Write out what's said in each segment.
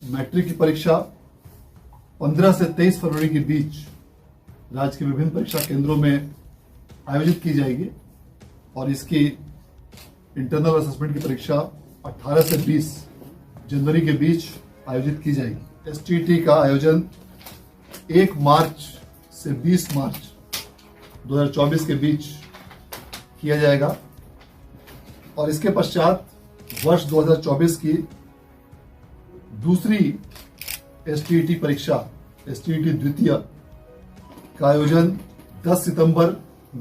Matric की परीक्षा 15 से 23 फरवरी के बीच राज्य के विभिन्न परीक्षा केंद्रों में आयोजित की जाएगी और इसकी इंटरनल असेसमेंट की परीक्षा 18 से 20 जनवरी के बीच आयोजित की जाएगी। एसटीईटी का आयोजन 1 मार्च से 20 मार्च 2024 के बीच किया जाएगा और इसके पश्चात वर्ष 2024 की दूसरी एसटीईटी परीक्षा एसटीईटी द्वितीय का आयोजन 10 सितंबर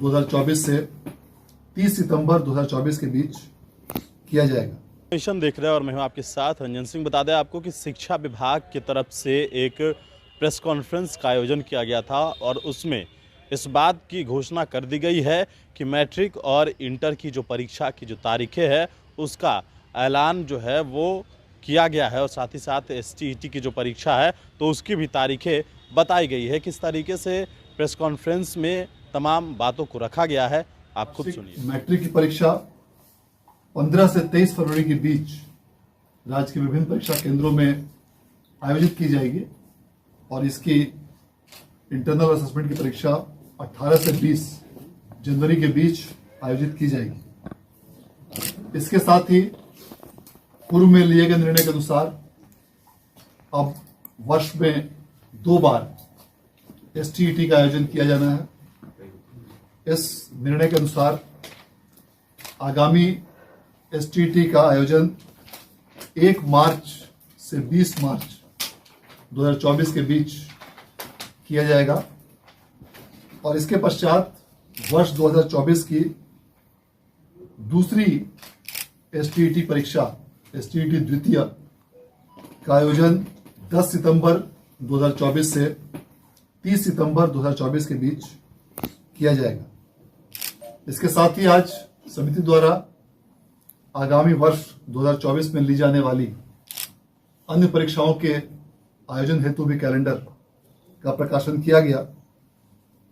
2024 से 30 सितंबर 2024 के बीच किया जाएगा। मिशन देख रहे हैं और मैं हूं आपके साथ रंजन सिंह। बता दें आपको कि शिक्षा विभाग की तरफ से एक प्रेस कॉन्फ्रेंस का आयोजन किया गया था और उसमें इस बात की घोषणा कर दी गई है कि मैट्रिक और इंटर की जो परीक्षा की जो तारीखें हैं उसका ऐलान जो है वो किया गया है और साथ ही साथ एसटीईटी की जो परीक्षा है तो उसकी भी तारीखें बताई गई है। किस तरीके से प्रेस कॉन्फ्रेंस में तमाम बातों को रखा गया है आप खुद सुनिए। मैट्रिक की परीक्षा 15 से 23 फरवरी के बीच राज्य के विभिन्न परीक्षा केंद्रों में आयोजित की जाएगी और इसकी इंटरनल असेसमेंट की परीक्षा 18 से 20 जनवरी के बीच आयोजित की जाएगी। इसके साथ ही पूर्व में लिए गए निर्णय के अनुसार अब वर्ष में 2 बार एसटीईटी का आयोजन किया जाना है। इस निर्णय के अनुसार आगामी एसटीईटी का आयोजन 1 मार्च से 20 मार्च 2024 के बीच किया जाएगा और इसके पश्चात वर्ष 2024 की दूसरी एसटीईटी परीक्षा एसटीईटी द्वितीय का आयोजन 10 सितंबर 2024 से 30 सितंबर 2024 के बीच किया जाएगा। इसके साथ ही आज समिति द्वारा आगामी वर्ष 2024 में ली जाने वाली अन्य परीक्षाओं के आयोजन हेतु भी कैलेंडर का प्रकाशन किया गया,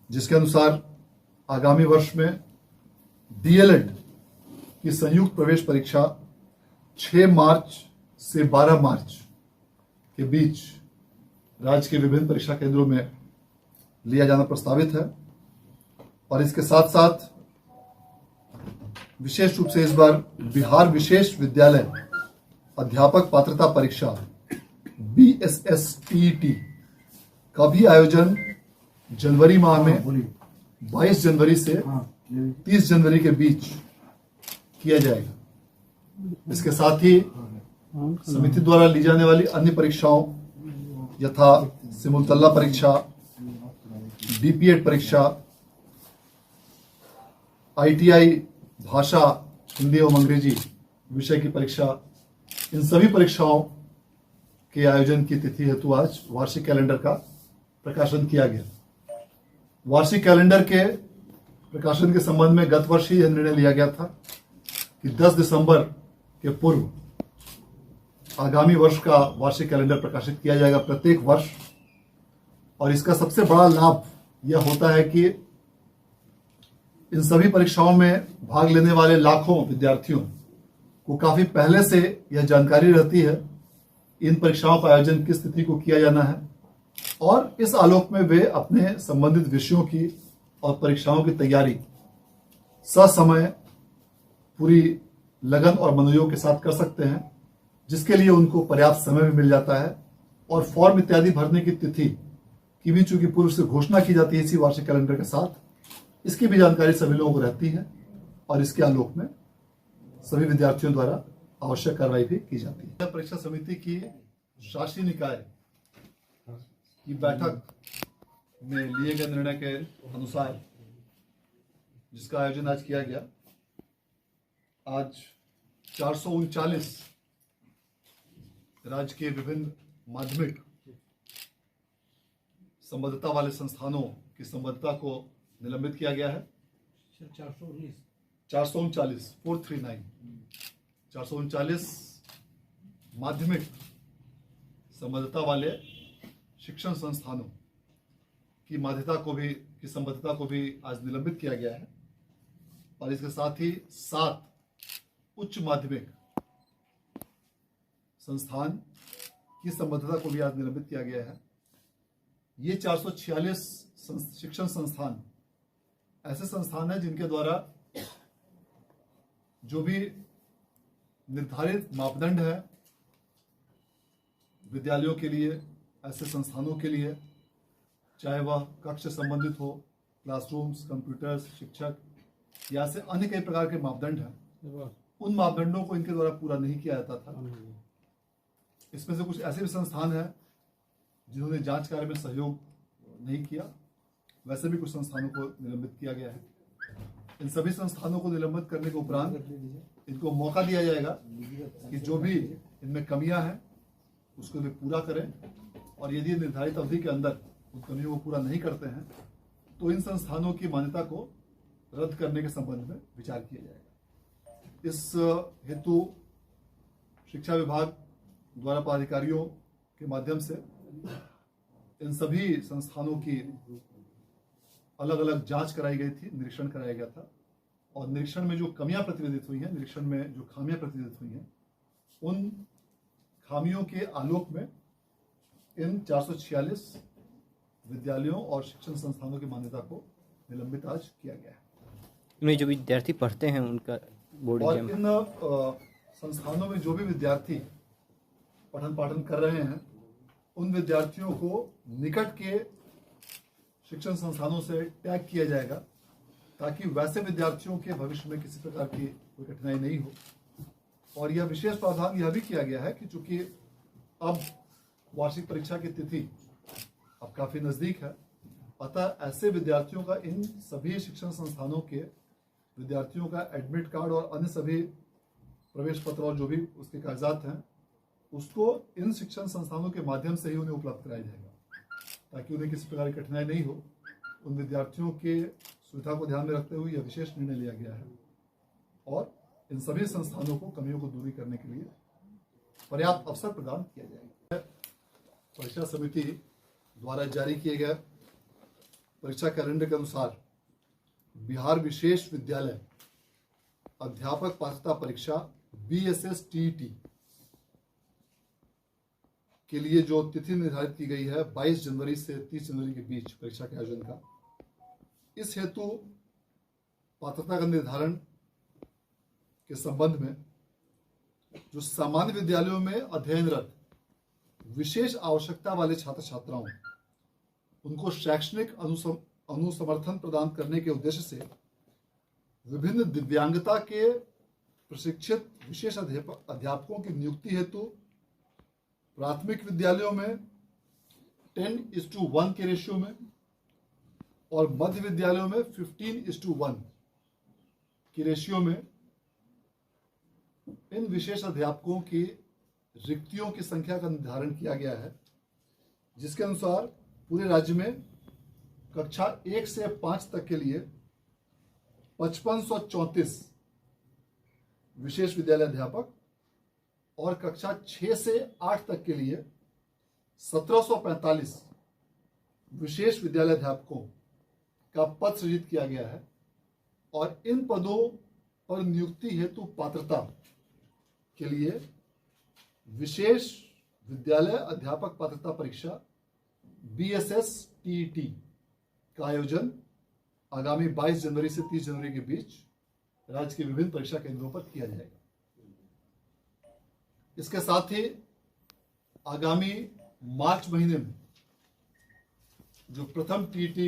जिसके अनुसार आगामी वर्ष में डीएलएड की संयुक्त प्रवेश परीक्षा 6 मार्च से 12 मार्च के बीच राज्य के विभिन्न परीक्षा केंद्रों में लिया जाना प्रस्तावित है और इसके साथ साथ विशेष रूप से इस बार बिहार विशेष विद्यालय अध्यापक पात्रता परीक्षा BSSTET का भी आयोजन जनवरी माह में 22 जनवरी से 30 जनवरी के बीच किया जाएगा। इसके साथ ही समिति द्वारा ली जाने वाली अन्य परीक्षाओं यथा सिमुलतल्ला परीक्षा, बीपीएड परीक्षा, ITI भाषा हिंदी एवं अंग्रेजी विषय की परीक्षा, इन सभी परीक्षाओं के आयोजन की तिथि हेतु आज वार्षिक कैलेंडर का प्रकाशन किया गया। वार्षिक कैलेंडर के प्रकाशन के संबंध में गत वर्ष ही यह निर्णय लिया गया था कि 10 दिसंबर के पूर्व आगामी वर्ष का वार्षिक कैलेंडर प्रकाशित किया जाएगा प्रत्येक वर्ष और इसका सबसे बड़ा लाभ यह होता है कि इन सभी परीक्षाओं में भाग लेने वाले लाखों विद्यार्थियों को काफी पहले से यह जानकारी रहती है इन परीक्षाओं का आयोजन किस तिथि को किया जाना है और इस आलोक में वे अपने संबंधित विषयों की और परीक्षाओं की तैयारी ससमय पूरी लगन और मनोयोग के साथ कर सकते हैं, जिसके लिए उनको पर्याप्त समय भी मिल जाता है और फॉर्म इत्यादि भरने की तिथि की भी चूंकि पूर्व से घोषणा की जाती है इसी वार्षिक कैलेंडर के साथ, इसकी भी जानकारी सभी लोगों को रहती है और इसके आलोक में सभी विद्यार्थियों द्वारा आवश्यक कार्रवाई भी की जाती है। परीक्षा समिति की शासी निकाय की बैठक में लिए गए निर्णय के अनुसार जिसका आयोजन आज किया गया, आज 439 राज्य के विभिन्न माध्यमिक संबद्धता वाले संस्थानों की संबद्धता को निलंबित किया गया है। 439 माध्यमिक संबद्धता वाले शिक्षण संस्थानों की माध्यता को भी संबद्धता को भी आज निलंबित किया गया है और इसके साथ ही 7 उच्च माध्यमिक संस्थान की संबद्धता को भी आज निलंबित किया गया है। ये 446 शिक्षण संस्थान ऐसे संस्थान हैं जिनके द्वारा जो भी निर्धारित मापदंड है विद्यालयों के लिए, ऐसे संस्थानों के लिए, चाहे वह कक्ष संबंधित हो, क्लासरूम्स, कंप्यूटर्स, शिक्षक या से अन्य कई प्रकार के मापदंड हैं, उन मापदंडों को इनके द्वारा पूरा नहीं किया जाता था। इसमें से कुछ ऐसे भी संस्थान हैं जिन्होंने जांच कार्य में सहयोग नहीं किया, वैसे भी कुछ संस्थानों को निलंबित किया गया है। इन सभी संस्थानों को निलंबित करने के उपरांत इनको मौका दिया जाएगा कि जो भी इनमें कमियां हैं उसको वे पूरा करें, और यदि निर्धारित अवधि के अंदर उन कमियों को पूरा नहीं करते हैं तो इन संस्थानों की मान्यता को रद्द करने के संबंध में विचार किया जाएगा। इस हेतु शिक्षा विभाग द्वारा पदाधिकारियों के माध्यम से इन सभी संस्थानों की अलग अलग जांच कराई गई थी, निरीक्षण कराया गया था, और निरीक्षण में जो कमियां प्रतिवेदित हुई हैं, निरीक्षण में जो खामियां प्रतिवेदित हुई हैं, उन खामियों के आलोक में इन 446 विद्यालयों और शिक्षण संस्थानों की मान्यता को निलंबित आज किया गया है। इनमें जो विद्यार्थी पढ़ते हैं उनका बोर्ड और एग्जाम, इन संस्थानों में जो भी विद्यार्थी पठन पाठन कर रहे हैं उन विद्यार्थियों को निकट के शिक्षण संस्थानों से टैग किया जाएगा, ताकि वैसे विद्यार्थियों के भविष्य में किसी प्रकार की कोई कठिनाई नहीं हो। और यह विशेष प्रावधान यह भी किया गया है कि चूंकि अब वार्षिक परीक्षा की तिथि अब काफी नजदीक है, अतः ऐसे विद्यार्थियों का इन सभी शिक्षण संस्थानों के विद्यार्थियों का एडमिट कार्ड और अन्य सभी प्रवेश पत्र और जो भी उसके कागजात हैं उसको इन शिक्षण संस्थानों के माध्यम से ही उन्हें उपलब्ध कराया जाएगा, ताकि उन्हें किसी प्रकार की कठिनाई नहीं हो। उन विद्यार्थियों के सुविधा को ध्यान में रखते हुए यह विशेष निर्णय लिया गया है, और इन सभी संस्थानों को कमियों को दूरी करने के लिए पर्याप्त अवसर प्रदान किया जाएगा। परीक्षा समिति द्वारा जारी किए गए परीक्षा कैलेंडर के अनुसार बिहार विशेष विद्यालय अध्यापक पात्रता परीक्षा BSS TET के लिए जो तिथि निर्धारित की गई है 22 जनवरी से 30 जनवरी के बीच परीक्षा के आयोजन का, इस हेतु पात्रता का निर्धारण के संबंध में जो सामान्य विद्यालयों में अध्ययनरत विशेष आवश्यकता वाले छात्र छात्राओं उनको शैक्षणिक अनुसमर्थन प्रदान करने के उद्देश्य से विभिन्न दिव्यांगता के प्रशिक्षित विशेष अध्यापकों की नियुक्ति हेतु प्राथमिक विद्यालयों में 10:1 के रेशियो में और मध्य विद्यालयों में 15:1 की रेशियो में इन विशेष अध्यापकों की रिक्तियों की संख्या का निर्धारण किया गया है, जिसके अनुसार पूरे राज्य में कक्षा 1 से 5 तक के लिए 5534 विशेष विद्यालय अध्यापक और कक्षा 6 से 8 तक के लिए 1745 विशेष विद्यालय अध्यापकों का पद सृजित किया गया है, और इन पदों पर नियुक्ति हेतु पात्रता के लिए विशेष विद्यालय अध्यापक पात्रता परीक्षा BSS TET का आयोजन आगामी 22 जनवरी से 30 जनवरी के बीच राज्य के विभिन्न परीक्षा केंद्रों पर किया जाएगा। इसके साथ ही आगामी मार्च महीने में जो प्रथम TET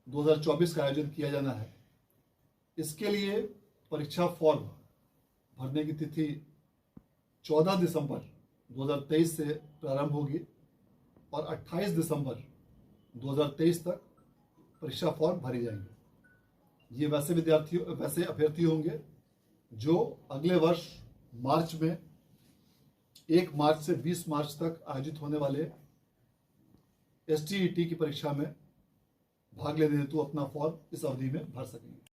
2024 का आयोजन किया जाना है, इसके लिए परीक्षा फॉर्म भरने की तिथि 14 दिसंबर 2023 से प्रारंभ होगी और 28 दिसंबर 2023 तक परीक्षा फॉर्म भरे जाएंगे। ये वैसे अभ्यर्थी होंगे जो अगले वर्ष मार्च में 1 मार्च से 20 मार्च तक आयोजित होने वाले STET की परीक्षा में भाग लेने हेतु अपना फॉर्म इस अवधि में भर सकेंगे।